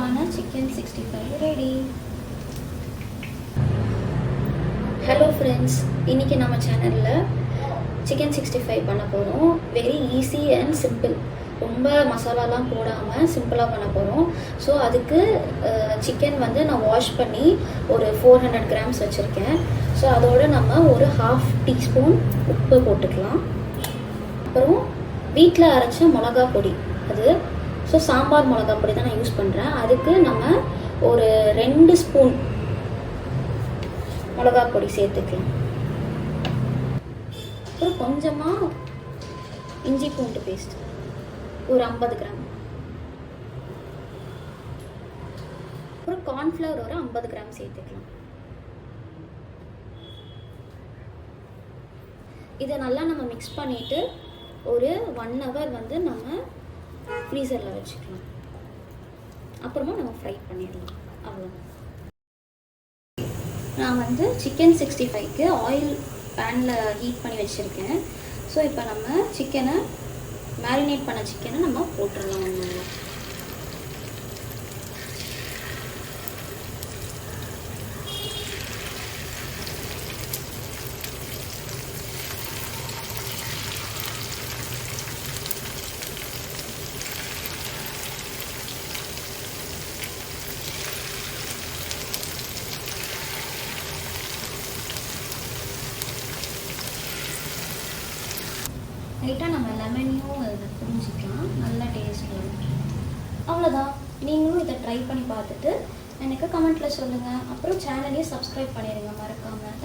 சூப்பரான chicken 65 ready. Hello friends, இன்றைக்கி நம்ம சேனலில் சிக்கன் 65 பண்ண போகிறோம். Very easy and simple. ரொம்ப மசாலாலாம் போடாமல் சிம்பிளாக பண்ண போகிறோம். ஸோ அதுக்கு சிக்கன் வந்து நான் வாஷ் பண்ணி ஒரு 400 கிராம்ஸ் வச்சுருக்கேன். ஸோ அதோடு நம்ம ஒரு 1/2 டீஸ்பூன் உப்பு போட்டுக்கலாம். அப்புறம் வீட்டில் அரைச்ச மிளகா பொடி, அது ஸோ சாம்பார் மிளகா பொடி தான் நான் யூஸ் பண்ணுறேன். அதுக்கு நம்ம ஒரு 2 ஸ்பூன் மிளகா பொடி சேர்த்துக்கலாம். அப்புறம் கொஞ்சமாக இஞ்சி பூண்டு பேஸ்ட் ஒரு 50 கிராம். அப்புறம் கார்ன்ஃப்ளவர் ஒரு 50 கிராம் சேர்த்துக்கலாம். இதை நல்லா நம்ம மிக்ஸ் பண்ணிவிட்டு ஒரு 1 ஹவர் வந்து நம்ம ஃப்ரீசரில் வச்சுக்கலாம். அப்புறமா நம்ம ஃப்ரை பண்ணிடலாம். அவ்வளோ. நான் வந்து சிக்கன் 65க்கு ஆயில் பேனில் ஹீட் பண்ணி வச்சுருக்கேன். ஸோ இப்போ நம்ம சிக்கனை மேரினேட் பண்ண சிக்கனை நம்ம போட்டுடலாம். லைட்டாக நம்ம லெமனையும் அதில் புரிஞ்சிக்கலாம். நல்ல டேஸ்ட் வரும். அவ்வளோதான். நீங்களும் இதை ட்ரை பண்ணி பார்த்துட்டு எனக்கு கமெண்ட்டில் சொல்லுங்கள். அப்புறம் சேனலையும் சப்ஸ்கிரைப் பண்ணிடுங்க மறக்காமல்.